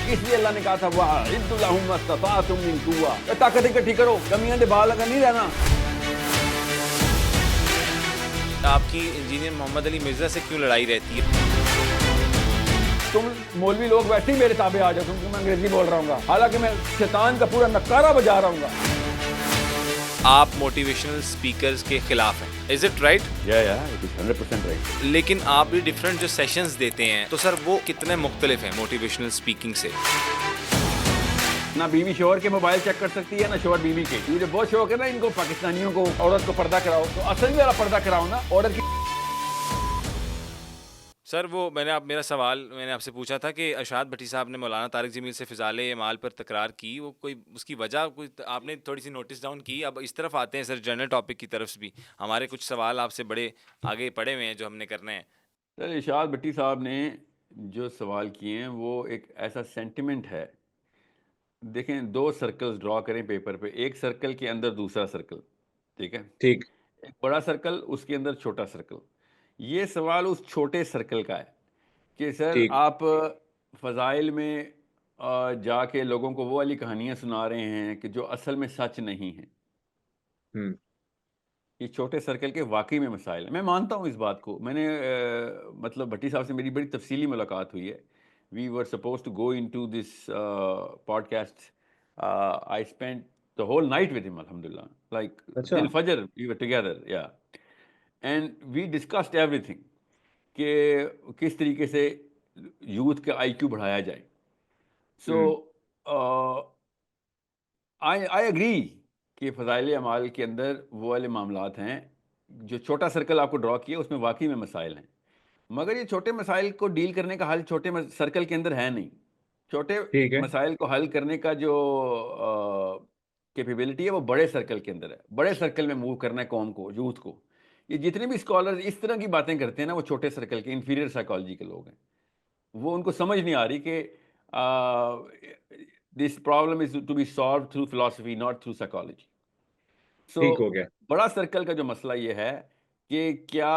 اس لیے اللہ نے کہا تھا وَأَعِدُّوا لَهُم مَا اسْتَطَعْتُم مِّن قُوَّةٍ، طاقت اکٹھی کرو، کمیاں دے بال لگا نہیں رہنا۔ آپ کی انجینئر محمد علی مرزا سے کیوں لڑائی رہتی ہے؟ تم مولوی لوگ ویسے ہی میرے تابع آ جاؤ کیونکہ میں انگریزی بول رہا ہوں گا، حالانکہ میں شیطان کا پورا نکارہ بجا رہا ہوں گا۔ آپ موٹیویشنل سپیکرز کے خلاف ہیں، is it right? it is 100% right۔ لیکن آپ بھی ڈفرینٹ جو سیشنز دیتے ہیں تو سر وہ کتنے مختلف ہیں موٹیویشنل سپیکنگ سے؟ نہ بیوی شوہر کے موبائل چیک کر سکتی ہے، نہ شوہر بیوی کے۔ مجھے بہت شوق ہے نا ان کو، پاکستانیوں کو، عورت کو پردہ کراؤ، تو اصل والا پردہ کراؤ نا عورت کی۔ سر وہ میں نے آپ سے پوچھا تھا کہ ارشاد بھٹی صاحب نے مولانا طارق جمیل سے فضائل اعمال پر تکرار کی، وہ کوئی اس کی وجہ کوئی آپ نے تھوڑی سی نوٹس ڈاؤن کی؟ اب اس طرف آتے ہیں سر جنرل ٹاپک کی طرف سے بھی، ہمارے کچھ سوال آپ سے بڑے آگے پڑے ہوئے ہیں جو ہم نے کرنے ہیں۔ سر ارشاد بھٹی صاحب نے جو سوال کیے ہیں وہ ایک ایسا سینٹیمنٹ ہے، دیکھیں دو سرکلز ڈرا کریں پیپر پہ، ایک سرکل کے اندر دوسرا سرکل، ٹھیک ہے، ٹھیک، ایک بڑا سرکل اس کے اندر چھوٹا سرکل۔ یہ سوال اس چھوٹے سرکل کا ہے کہ سر ٹھیک، آپ فضائل میں جا کے لوگوں کو وہ والی کہانیاں سنا رہے ہیں کہ جو اصل میں سچ نہیں ہیں۔ یہ چھوٹے سرکل کے واقعی میں مسائل ہیں، میں مانتا ہوں اس بات کو۔ میں نے مطلب بھٹی صاحب سے میری بڑی تفصیلی ملاقات ہوئی ہے۔ We were supposed to go into this podcast, I spend the whole night with him, alhamdulillah, like till fajr we were together, yeah, and we discussed everything کہ کس طریقے سے یوتھ کا آئی کیو بڑھایا جائے۔ سو I agree کہ فضائل اعمال کے اندر وہ والے معاملات ہیں، جو چھوٹا سرکل آپ کو ڈرا کیا اس میں واقعی میں مسائل ہیں، مگر یہ چھوٹے مسائل کو ڈیل کرنے کا حل چھوٹے سرکل کے اندر ہے نہیں۔ چھوٹے مسائل کو حل کرنے کا جو کیپیبلٹی ہے وہ بڑے سرکل کے اندر ہے، بڑے سرکل میں موو کرنا ہے قوم کو، یوتھ کو۔ یہ جتنے بھی اسکالر اس طرح کی باتیں کرتے ہیں نا وہ چھوٹے سرکل کے انفیریئر سائیکالوجی کے لوگ ہیں، وہ ان کو سمجھ نہیں آ رہی کہ this problem is to be solved through philosophy not through psychology. So بڑا سرکل کا جو مسئلہ یہ ہے کہ کیا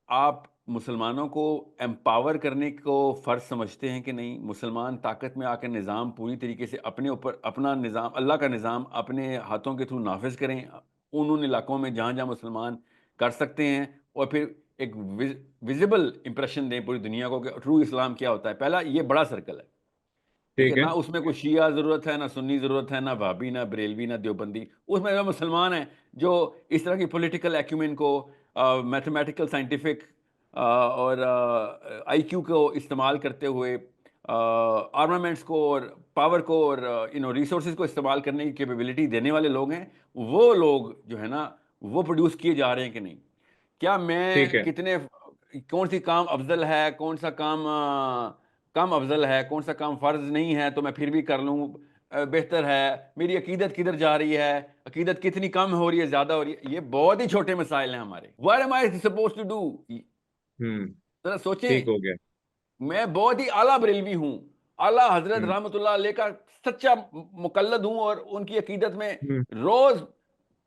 آپ مسلمانوں کو امپاور کرنے کو فرض سمجھتے ہیں کہ نہیں؟ مسلمان طاقت میں آ کے نظام پوری طریقے سے اپنے اوپر، اپنا نظام، اللہ کا نظام اپنے ہاتھوں کے تھرو نافذ کریں ان علاقوں میں جہاں جہاں مسلمان کر سکتے ہیں، اور پھر ایک ویزیبل امپریشن دیں پوری دنیا کو کہ ٹرو اسلام کیا ہوتا ہے۔ پہلا یہ بڑا سرکل ہے، ٹھیک ہے، نہ اس میں کوئی شیعہ ضرورت ہے، نہ سنی ضرورت ہے، نہ بھابی، نہ بریلوی، نہ دیوبندی، اس میں جو مسلمان ہیں جو اس طرح کی پولیٹیکل ایکیومن کو، میتھمیٹیکل سائنٹیفک اور آئی کیو کو استعمال کرتے ہوئے آرمامنٹس کو اور پاور کو اور ریسورسز کو استعمال کرنے کی کیپیبلٹی دینے والے لوگ ہیں، وہ لوگ جو ہے نا وہ پروڈیوس کیے جا رہے ہیں کہ نہیں؟ کیا میں کتنے، کون سی کام افضل ہے، کون سا کام کم افضل ہے، کون سا کام فرض نہیں ہے تو میں پھر بھی کر لوں بہتر ہے، میری عقیدت کدھر جا رہی ہے، عقیدت کتنی کم ہو رہی ہے، زیادہ ہو رہی ہے، یہ بہت ہی چھوٹے مسائل ہیں ہمارے۔ What am I supposed to do؟ ذرا سوچیں، میں بہت ہی اعلیٰ بریلوی ہوں، اعلیٰ حضرت رحمۃ اللہ علیہ کا سچا مقلد ہوں، اور ان کی عقیدت میں روز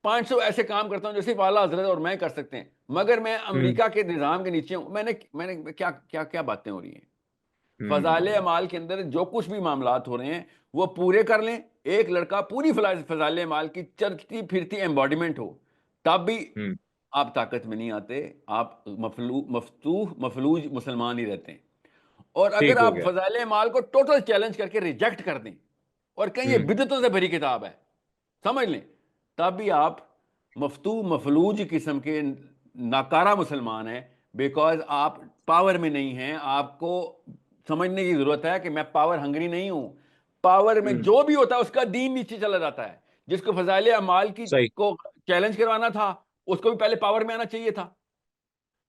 500 ایسے کام کرتا ہوں جو صرف اعلیٰ حضرت اور میں کر سکتے ہیں، مگر میں امریکہ کے نظام کے نیچے ہوں۔ میں نے کیا باتیں ہو رہی ہیں؟ فضائل اعمال کے اندر جو کچھ بھی معاملات ہو رہے ہیں وہ پورے کر لیں، ایک لڑکا پوری فضائل اعمال کی چلتی پھرتی ایمباڈیمنٹ ہو، تب بھی آپ طاقت میں نہیں آتے، آپ مفلوج مسلمان ہی رہتے ہیں۔ اور اگر آپ فضائل اعمال کو ٹوٹل چیلنج کر کے ریجیکٹ کر دیں اور کہیں یہ بدعتوں سے بھری کتاب ہے، سمجھ لیں، تب بھی آپ مفلوج قسم کے ناکارہ مسلمان ہیں، بیکاز آپ پاور میں نہیں ہیں۔ آپ کو سمجھنے کی ضرورت ہے کہ میں پاور ہنگری نہیں ہوں، پاور میں جو بھی ہوتا ہے اس کا دین نیچے چلا جاتا ہے۔ جس کو فضائل اعمال کی کو چیلنج کروانا تھا اس کو بھی پہلے پاور میں آنا چاہیے تھا،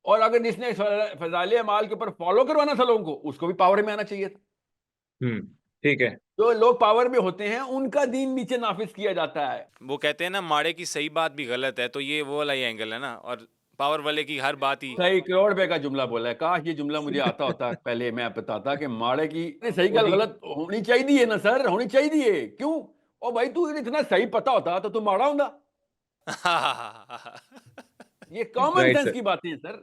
اور اگر جس نے فضائل اعمال کے اوپر فالو کروانا تھا لوگوں کو اس کو بھی پاور میں آنا چاہیے تھا۔ ٹھیک ہے، جو لوگ پاور میں ہوتے ہیں ان کا دین نیچے نافذ کیا جاتا ہے۔ وہ کہتے ہیں نا ماڑے کی صحیح بات بھی غلط ہے، تو یہ وہ والا ہی اینگل ہے نا، اور پاور والے کی ہر بات ہی صحیح کروڑ روپے کا جملہ بولا ہے، کاش یہ جملہ مجھے آتا ہوتا پہلے میں بتاتا کہ ماڑے کی صحیح گل غلط ہونی چاہیے نا سر، ہونی چاہیے، کیوں؟ او بھائی تو اتنا صحیح پتا ہوتا تو ماڑا ہوندا۔ یہ کامن سینس کی باتیں ہیں سر۔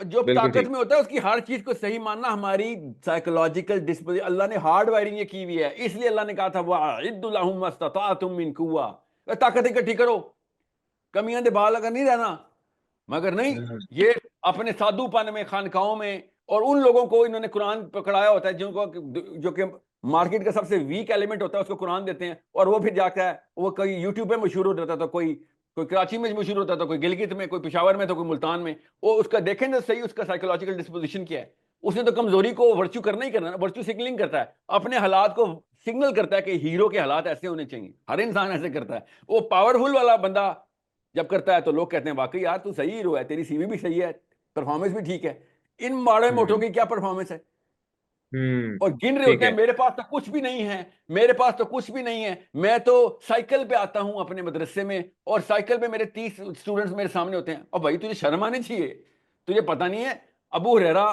جو طاقت میں ہوتا ہے اس کی ہر چیز کو صحیح ماننا ہماری سائیکولوجیکل ڈسپوزیشن، اللہ نے ہارڈ وائرنگ یہ کی ہوئی ہے، اس لیے اللہ نے کہا تھا وَأَعِدُّ لَهُم مَّا اسْتَطَعْتُم مِّن قُوَّةٍ، طاقت اکٹھی کرو، کمیاں دے بال اگر نہیں رہنا، مگر نہیں، یہ اپنے سادھو پن میں خانقاہوں میں، اور ان لوگوں کو انہوں نے قرآن پکڑایا ہوتا ہے جن کو جو کہ مارکیٹ کا سب سے ویک ایلیمنٹ ہوتا ہے اس کو قرآن دیتے ہیں، اور وہ پھر جاتا ہے وہ کوئی یوٹیوب پہ مشہور ہو جاتا تھا، کوئی کراچی میں مشہور ہوتا تھا، کوئی گلگت میں، کوئی پشاور میں، تو کوئی ملتان میں، وہ اس کا دیکھیں نا صحیح اس کا سائیکولوجیکل ڈسپوزیشن کیا ہے، اس نے تو کمزوری کو ورچو کرنا ہی کرنا، ورچو سگنلنگ کرتا ہے، اپنے حالات کو سگنل کرتا ہے کہ ہیرو کے حالات ایسے ہونے چاہیے، ہر انسان ایسے کرتا ہے، وہ پاورفل والا بندہ جب کرتا ہے تو لوگ کہتے ہیں واقعی یار تو صحیح ہیرو ہے، تیری سی وی بھی صحیح ہے، پرفارمنس بھی ٹھیک ہے، ان ماڑے موٹوں کی کیا پرفارمنس ہے، اور گن رہے ہوتے ہیں میرے پاس تو کچھ بھی نہیں ہے، میرے پاس تو کچھ بھی نہیں ہے، میں تو سائیکل پہ آتا ہوں اپنے مدرسے میں، اور سائیکل پہ میرے 30 اسٹوڈنٹس میرے سامنے ہوتے ہیں، اور بھائی تجھے شرم آنی چاہیے، تجھے پتہ نہیں ہے ابو ہریرہ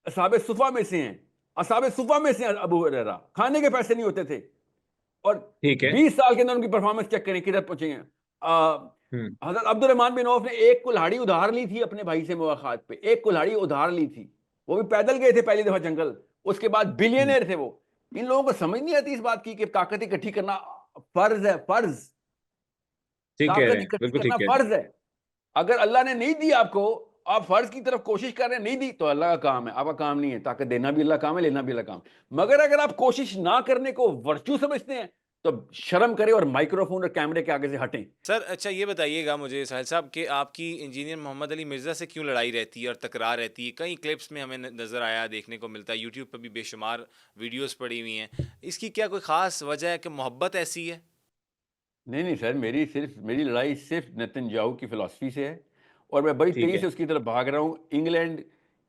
اصحاب صفہ میں سے ہیں، اصحاب صفہ میں سے ہیں ابو ہریرہ، کھانے کے پیسے نہیں ہوتے تھے، اور 20 سال کے اندر ان کی پرفارمنس چیک کریں کدھر پہنچے ہیں۔ حضرت عبد الرحمن بن عوف نے ایک کلہاڑی ادھار لی تھی اپنے بھائی سے مواخات پہ، ایک کلہاڑی ادھار لی تھی، وہ بھی پیدل گئے تھے پہلی دفعہ جنگل، اس کے بعد بلینئر تھے وہ۔ ان لوگوں کو سمجھ نہیں آتی اس بات کی کہ طاقت اکٹھی کرنا فرض ہے، فرض، طاقت اکٹھی کرنا فرض ہے، اگر اللہ نے نہیں دی آپ کو، آپ فرض کی طرف کوشش کر رہے ہیں، نہیں دی تو اللہ کا کام ہے، آپ کا کام نہیں ہے، طاقت دینا بھی اللہ کام ہے، لینا بھی اللہ کام، مگر اگر آپ کوشش نہ کرنے کو ورچو سمجھتے ہیں تو شرم کرے اور مائکرو فون اور کیمرے کے آگے سے ہٹیں۔ سر اچھا یہ بتائیے گا مجھے ساحل صاحب کہ آپ کی انجینئر محمد علی مرزا سے کیوں لڑائی رہتی ہے اور تکرار رہتی ہے؟ کئی کلپس میں ہمیں نظر آیا، دیکھنے کو ملتا ہے، یوٹیوب پہ بھی بے شمار ویڈیوز پڑی ہوئی ہیں، اس کی کیا کوئی خاص وجہ ہے کہ محبت ایسی ہے؟ نہیں نہیں سر، میری لڑائی صرف نتن یاہو کی فلسفی سے ہے، اور میں بڑی تیزی سے اس کی طرف بھاگ رہا ہوں، انگلینڈ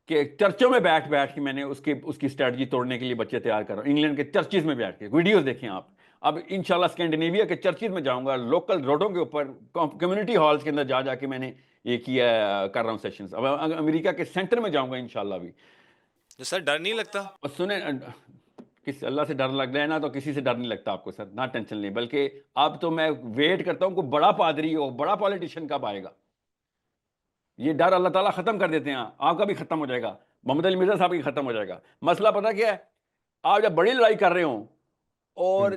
کے چرچوں میں بیٹھ کے میں نے اس کی اسٹریٹجی توڑنے کے لیے بچے تیار کر رہا ہوں، انگلینڈ کے چرچز میں بیٹھ کے، ویڈیوز دیکھیں آپ، اب انشاءاللہ اسکینڈینیویا کے چرچز میں جاؤں گا، لوکل روڈوں کے اوپر، کمیونٹی ہالز کے اندر جا کے میں نے یہ کر رہا ہوں سیشنز، اب امریکہ کے سینٹر میں جاؤں گا انشاءاللہ بھی۔ تو سر ڈر نہیں لگتا؟ اور سنیں، اللہ سے ڈر لگ رہا ہے نا تو کسی سے ڈر نہیں لگتا آپ کو سر، نہ ٹینشن لیں، بلکہ اب تو میں ویٹ کرتا ہوں کوئی بڑا پادری ہو، بڑا پولیٹیشین کب آئے گا، یہ ڈر اللہ تعالیٰ ختم کر دیتے ہیں، آپ کا بھی ختم ہو جائے گا، محمد علی مرزا صاحب کی ختم ہو جائے گا۔ مسئلہ پتہ کیا ہے، آپ جب بڑی لڑائی کر رہے ہوں اور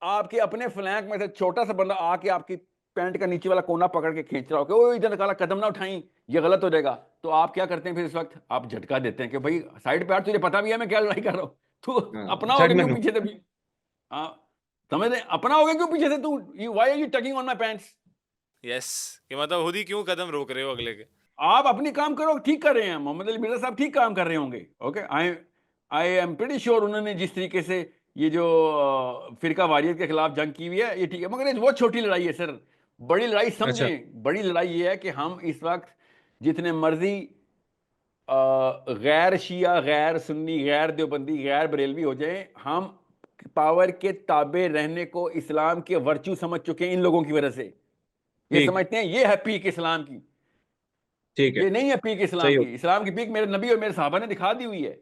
آپ کے اپنے فلینک میں سے چھوٹا سا بندہ آ کے آپ کی پینٹ کا نیچے والا کونا پکڑ کے کھینچ رہا ہو کہ وہ ادھر کالا قدم نہ اٹھائیں، یہ غلط ہو جائے گا، تو آپ کیا کرتے ہیں پھر اس وقت؟ آپ جھٹکا دیتے ہیں کہ بھائی سائڈ پہ آ، تجھے پتا بھی ہے میں کیا لڑائی کر رہا ہوں، تو اپنا ہوگا کیوں پیچھے سے بھی، سمجھ لیں اپنا ہوگا کیوں پیچھے سے، تو why are you touching on my pants? Yes, کہ مطلب خود ہی کیوں قدم روک رہے ہو اگلے کے؟ آپ اپنی کام کرو، ٹھیک کر رہے ہیں، محمد علی مرزا صاحب ٹھیک کام کر رہے ہوں گے، okay, I am pretty sure انہوں نے جس طریقے سے یہ جو فرقہ واریت کے خلاف جنگ کی ہوئی ہے یہ ٹھیک ہے، مگر وہ چھوٹی لڑائی ہے سر، بڑی لڑائی سمجھیں، بڑی لڑائی یہ ہے کہ ہم اس وقت جتنے مرضی غیر شیعہ، غیر سنی، غیر دیوبندی، غیر بریلوی ہو جائیں، ہم پاور کے تابع رہنے کو اسلام کے ورچو سمجھ چکے ہیں ان لوگوں کی وجہ سے، یہ سمجھتے ہیں یہ ہے پیک اسلام کی، یہ نہیں ہے پیک اسلام کی، اسلام کی پیک میرے نبی اور میرے صحابہ نے دکھا دی ہوئی ہے،